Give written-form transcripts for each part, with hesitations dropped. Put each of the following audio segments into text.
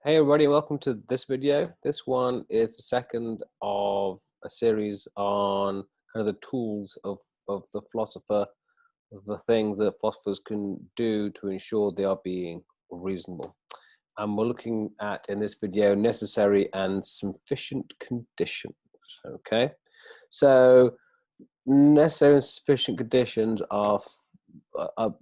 Hey everybody, welcome to this video. This one is the second of a series on kind of the tools of the philosopher, the things that philosophers can do to ensure they are being reasonable. And we're looking at, in this video, necessary and sufficient conditions. Okay, so necessary and sufficient conditions are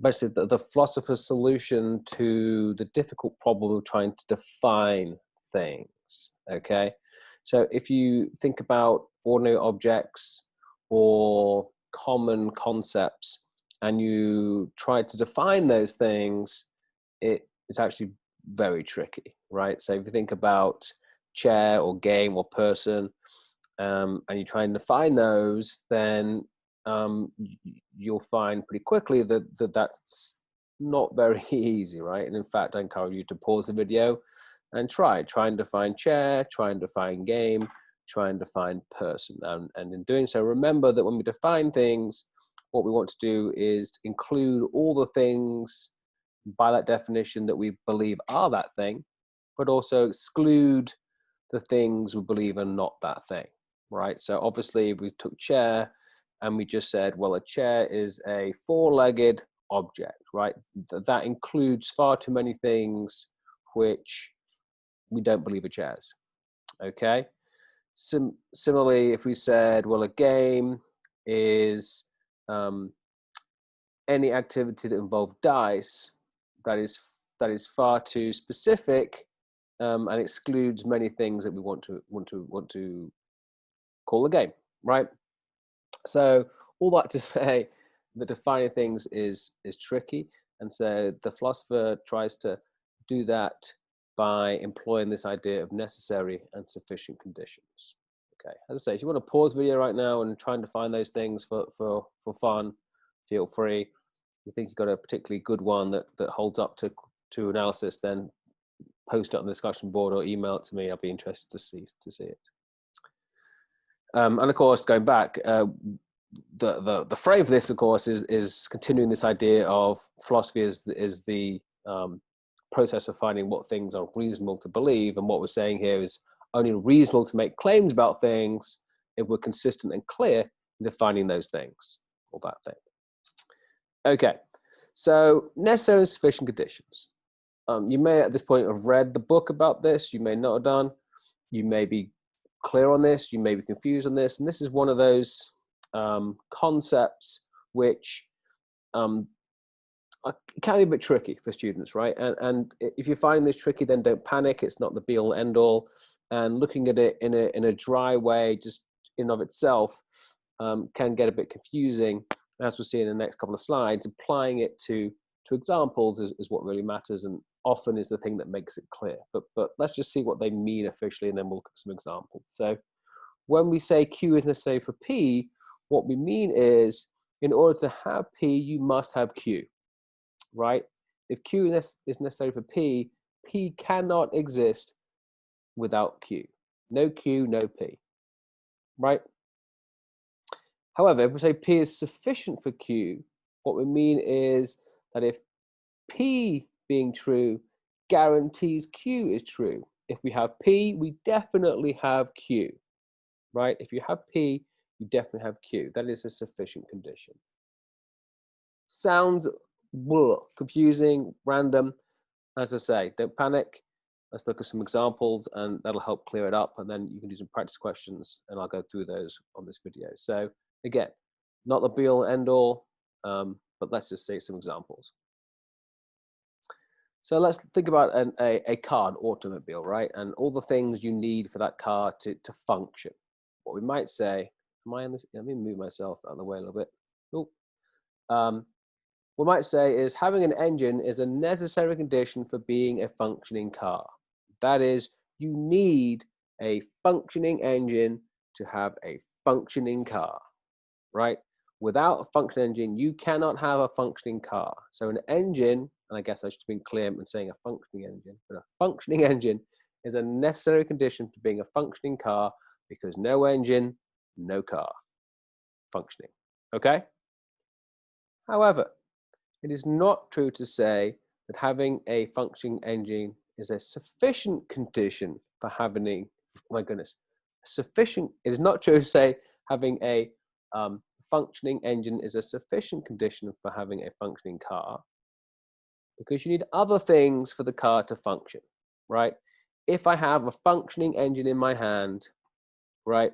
basically the philosopher's solution to the difficult problem of trying to define things. Okay, so if you think about ordinary objects or common concepts and you try to define those things, it's actually very tricky, right? So if you think about chair or game or person, and you try and define those, then you'll find pretty quickly that that's not very easy, right? And in fact, I encourage you to pause the video and try and define chair, try and define game, try and define person. And in doing so, remember that when we define things, what we want to do is include all the things by that definition that we believe are that thing, but also exclude the things we believe are not that thing, right? So obviously if we took chair and we just said, well, a chair is a four-legged object, right? That includes far too many things which we don't believe are chairs, okay? Similarly, if we said, well, a game is any activity that involves dice, that is far too specific and excludes many things that we want to call a game, right? So all that to say that defining things is tricky, and so the philosopher tries to do that by employing this idea of necessary and sufficient conditions. Okay, as I say, if you want to pause the video right now and try and define those things for fun, feel free. If you think you've got a particularly good one that holds up to analysis, then post it on the discussion board or email it to me. I'll be interested to see it. And of course, going back, the frame for this, of course, is continuing this idea of philosophy is the process of finding what things are reasonable to believe, and what we're saying here is only reasonable to make claims about things if we're consistent and clear in defining those things or that thing. Okay, so necessary and sufficient conditions. You may at this point have read the book about this, you may not have done, you may be clear on this, you may be confused on this, and this is one of those concepts which can be a bit tricky for students, right? And if you find this tricky, then don't panic, it's not the be all end all, and looking at it in a dry way just in of itself can get a bit confusing. As we'll see in the next couple of slides, applying it to examples is what really matters, and often is the thing that makes it clear. But let's just see what they mean officially, and then we'll look at some examples. So when we say Q is necessary for P, what we mean is in order to have P, you must have Q, right? If Q is necessary for P, P cannot exist without Q. No Q, no P, right? However, if we say P is sufficient for Q, what we mean is that if P being true guarantees Q is true. If we have P, we definitely have Q, right? If you have P, you definitely have Q. That is a sufficient condition. Sounds confusing, random. As I say, don't panic. Let's look at some examples and that'll help clear it up, and then you can do some practice questions and I'll go through those on this video. So again, not the be all end all, but let's just see some examples. So let's think about a car, an automobile, right? And all the things you need for that car to function. What we might say, let me move myself out of the way a little bit. What we might say is having an engine is a necessary condition for being a functioning car. That is, you need a functioning engine to have a functioning car, right? Without a functioning engine, you cannot have a functioning car. So an engine, and I guess I should have been clear in saying a functioning engine, but a functioning engine is a necessary condition to being a functioning car, because no engine, no car. Functioning, okay? However, it is not true to say that having a functioning engine is a sufficient condition for having, my goodness, sufficient, it is not true to say having a functioning engine is a sufficient condition for having a functioning car, because you need other things for the car to function, right? If I have a functioning engine in my hand, right,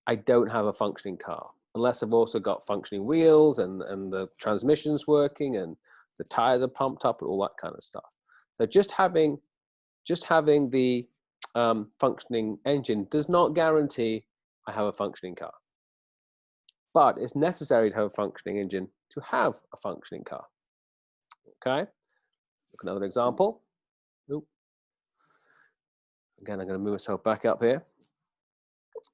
I don't have a functioning car, unless I've also got functioning wheels and the transmission's working and the tires are pumped up and all that kind of stuff. So just having the functioning engine does not guarantee I have a functioning car. But it's necessary to have a functioning engine to have a functioning car. Okay, look at another example. Oop. Again, I'm going to move myself back up here.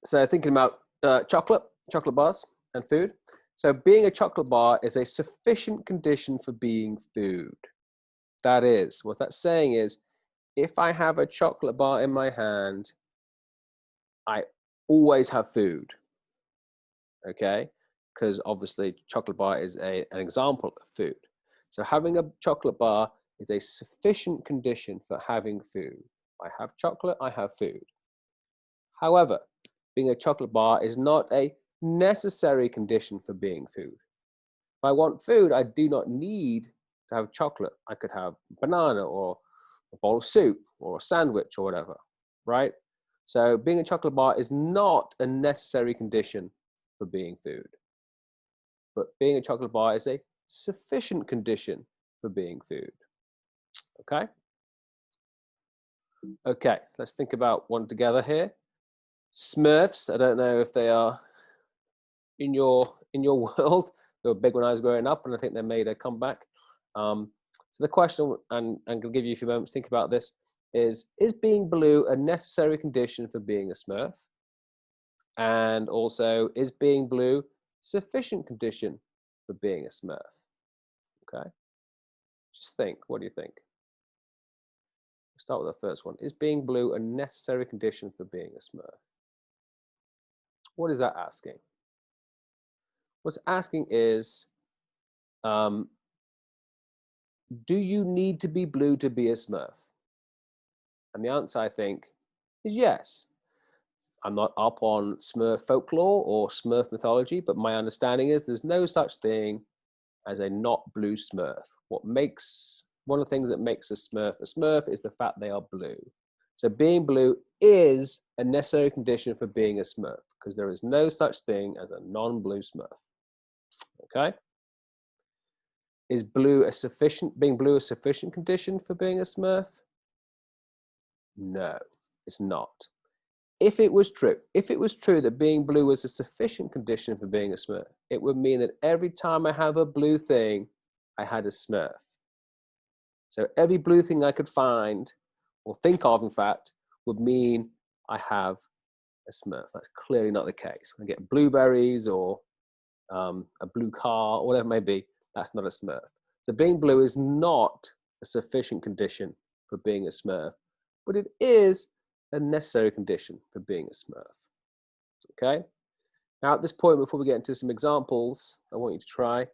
So thinking about chocolate bars and food. So being a chocolate bar is a sufficient condition for being food. That is, what that's saying is, if I have a chocolate bar in my hand, I always have food. Okay, because obviously chocolate bar is an example of food. So having a chocolate bar is a sufficient condition for having food. I have chocolate, I have food. However, being a chocolate bar is not a necessary condition for being food. If I want food, I do not need to have chocolate. I could have banana or a bowl of soup or a sandwich or whatever, right? So being a chocolate bar is not a necessary condition for being food. But being a chocolate bar is a sufficient condition for being food. Okay? Okay, let's think about one together here. Smurfs, I don't know if they are in your world. They were big when I was growing up, and I think they made a comeback. So the question, and I'm going to give you a few moments to think about this, is being blue a necessary condition for being a Smurf? And also, is being blue sufficient condition for being a Smurf? Okay, just think. What do you think? Let's start with the first one. Is being blue a necessary condition for being a Smurf? What is that asking? What's asking is, do you need to be blue to be a Smurf? And the answer, I think, is yes. I'm not up on Smurf folklore or Smurf mythology, but my understanding is there's no such thing as a not blue Smurf. One of the things that makes a Smurf is the fact they are blue. So being blue is a necessary condition for being a Smurf, because there is no such thing as a non-blue Smurf. Okay? Is being blue a sufficient condition for being a Smurf? No, it's not. If it was true that being blue was a sufficient condition for being a Smurf, it would mean that every time I have a blue thing, I had a Smurf. So every blue thing I could find, or think of, in fact, would mean I have a Smurf. That's clearly not the case. When I get blueberries or a blue car, or whatever it may be, that's not a Smurf. So being blue is not a sufficient condition for being a Smurf, but it is a necessary condition for being a Smurf. Okay? Now at this point, before we get into some examples I want you to try,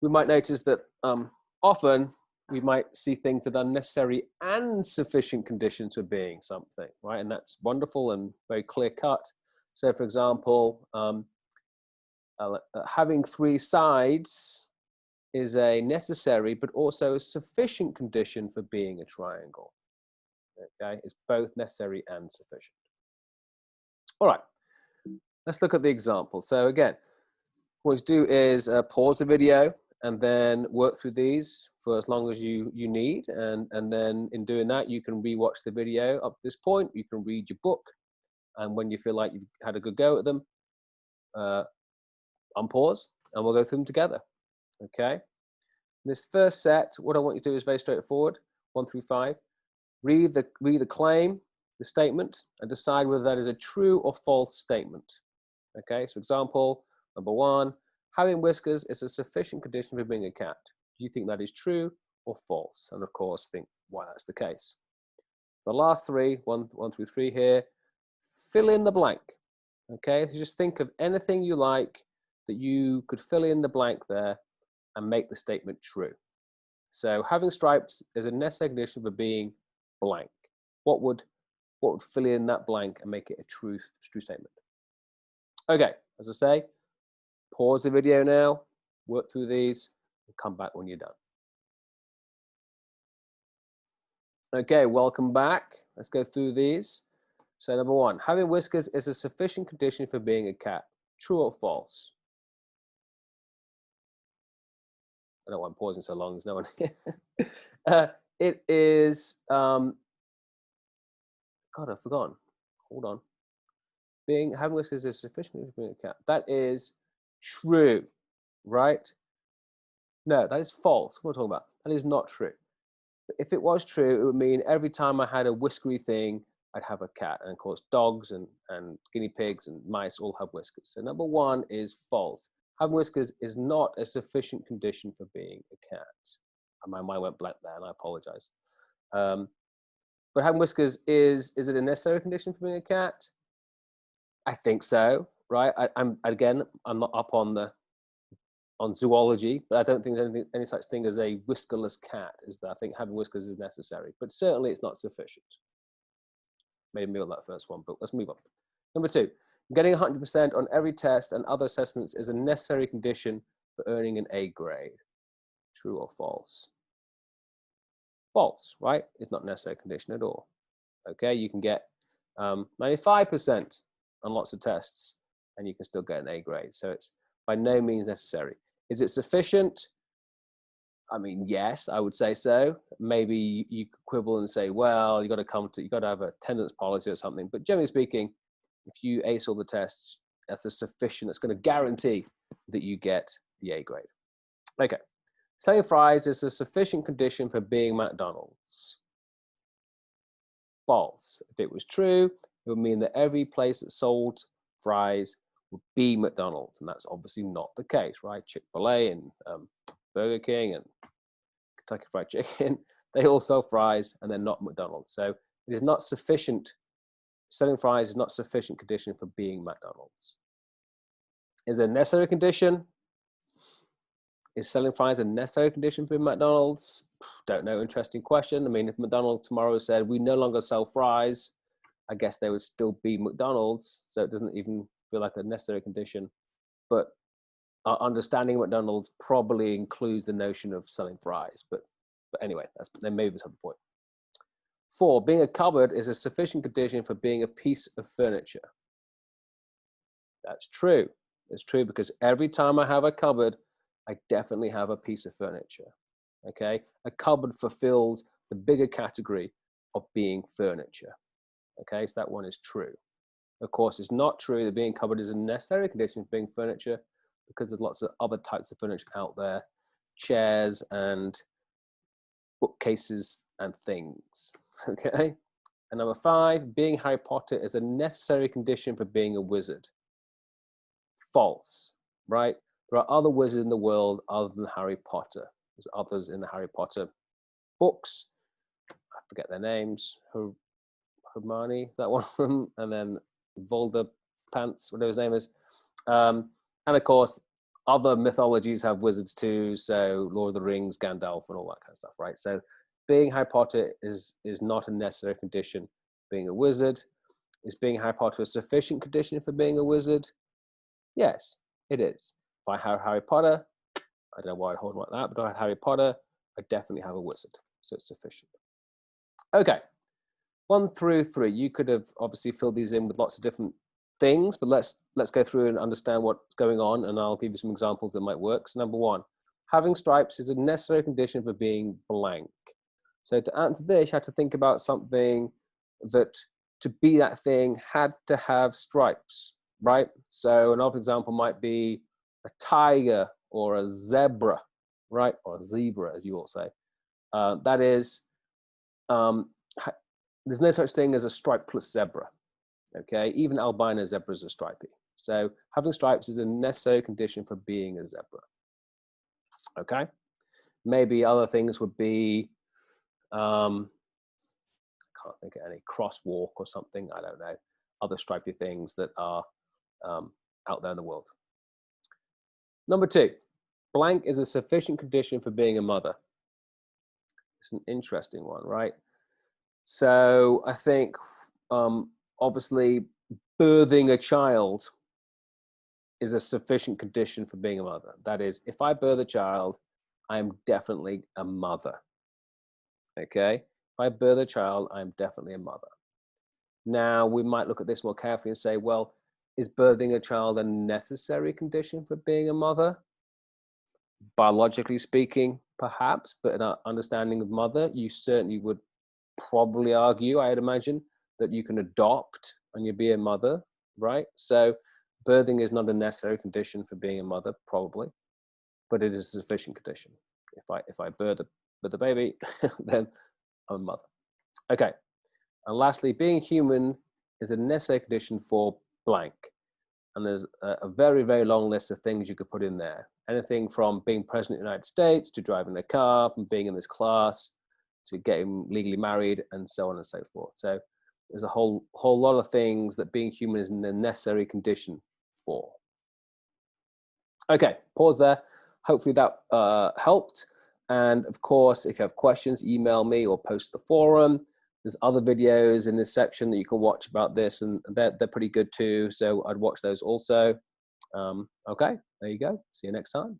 we might notice that often we might see things that are necessary and sufficient conditions for being something, right? And that's wonderful and very clear cut. So for example, having three sides is a necessary but also a sufficient condition for being a triangle. Okay, it's both necessary and sufficient. All right, let's look at the example. So again, what you do is pause the video and then work through these for as long as you need. And then in doing that, you can rewatch the video up to this point. You can read your book. And when you feel like you've had a good go at them, unpause and we'll go through them together. Okay. This first set, what I want you to do is very straightforward, 1 through 5. Read the claim, the statement, and decide whether that is a true or false statement. Okay, so example number 1, having whiskers is a sufficient condition for being a cat. Do you think that is true or false? And of course, think why that's the case. The last 3, 1 through 3 here, fill in the blank. Okay, so just think of anything you like that you could fill in the blank there and make the statement true. So having stripes is a necessary condition for being blank. What would fill in that blank and make it a true statement? Okay, as I say, pause the video now, work through these, and come back when you're done. Okay, welcome back. Let's go through these. So number one, having whiskers is a sufficient condition for being a cat. True or false? I don't know why I'm pausing so long. There's no one here. It is, God, I've forgotten. Hold on. Having whiskers is sufficient for being a cat. That is true, right? No, that is false. What am I talking about? That is not true. If it was true, it would mean every time I had a whiskery thing, I'd have a cat. And of course, dogs and guinea pigs and mice all have whiskers. So number one is false. Having whiskers is not a sufficient condition for being a cat. And my mind went blank there, and I apologize. But having whiskers is it a necessary condition for being a cat? I think so, right? I'm not up on zoology, but I don't think there's any such thing as a whiskerless cat. Is that I think having whiskers is necessary, but certainly it's not sufficient. Maybe on that first one, but let's move on. Number two, getting 100% on every test and other assessments is a necessary condition for earning an A grade. True or false? False, right? It's not a necessary condition at all. Okay, you can get 95% on lots of tests and you can still get an A grade. So it's by no means necessary. Is it sufficient? I mean, yes, I would say so. Maybe you could quibble and say, well, you got to have a attendance policy or something. But generally speaking, if you ace all the tests, that's that's going to guarantee that you get the A grade. Okay, selling fries is a sufficient condition for being McDonald's. False. If it was true, it would mean that every place that sold fries would be McDonald's, and that's obviously not the case, right? Chick-fil-A and Burger King and Kentucky Fried Chicken, they all sell fries and they're not McDonald's. So it is not sufficient. Selling fries is not sufficient condition for being McDonald's. Is it a necessary condition? Is selling fries a necessary condition for McDonald's? Don't know. Interesting question. I mean, if McDonald's tomorrow said we no longer sell fries, I guess they would still be McDonald's. So it doesn't even feel like a necessary condition. But our understanding of McDonald's probably includes the notion of selling fries. But anyway, then maybe that's the point. 4, being a cupboard is a sufficient condition for being a piece of furniture. That's true. It's true because every time I have a cupboard, I definitely have a piece of furniture. Okay, a cupboard fulfills the bigger category of being furniture. Okay, so that one is true. Of course, it's not true that being cupboard is a necessary condition for being furniture because there's lots of other types of furniture out there, chairs and bookcases and things. Okay, and number 5, being Harry Potter is a necessary condition for being a wizard. False, right? There are other wizards in the world other than Harry Potter. There's others in the Harry Potter books. I forget their names. Hermione, is that one of them? And then Voldemort, whatever his name is. And of course, other mythologies have wizards too. So Lord of the Rings, Gandalf, and all that kind of stuff, right? So being Harry Potter is not a necessary condition for being a wizard. Is being Harry Potter a sufficient condition for being a wizard? Yes, it is. If I have Harry Potter, I don't know why I hold like that, but if I have Harry Potter, I definitely have a wizard. So it's sufficient. Okay, 1 through 3. You could have obviously filled these in with lots of different things, but let's go through and understand what's going on, and I'll give you some examples that might work. So number 1, having stripes is a necessary condition for being blank. So to answer this, you have to think about something that to be that thing had to have stripes, right? So another example might be a tiger or a zebra, right? Or a zebra, as you all say. That is, there's no such thing as a stripeless zebra, okay? Even albino zebras are stripy. So having stripes is a necessary condition for being a zebra, okay? Maybe other things would be, I can't think of any, crosswalk or something, I don't know. Other stripy things that are out there in the world. Number 2, blank is a sufficient condition for being a mother. It's an interesting one, right? So I think, obviously, birthing a child is a sufficient condition for being a mother. That is, if I birth a child, I am definitely a mother. Okay? If I birth a child, I'm definitely a mother. Now, we might look at this more carefully and say, well, is birthing a child a necessary condition for being a mother? Biologically speaking, perhaps, but in our understanding of mother, you certainly would probably argue, I'd imagine, that you can adopt and you be a mother, right? So birthing is not a necessary condition for being a mother, probably, but it is a sufficient condition. If I birth a baby, then I'm a mother. Okay. And lastly, being human is a necessary condition for blank. And there's a very, very long list of things you could put in there. Anything from being president of the United States to driving a car, from being in this class to getting legally married, and so on and so forth. So there's a whole lot of things that being human is a necessary condition for. Okay, pause there. Hopefully that helped. And of course, if you have questions, email me or post the forum. There's other videos in this section that you can watch about this, and they're pretty good too. So I'd watch those also. Okay, there you go. See you next time.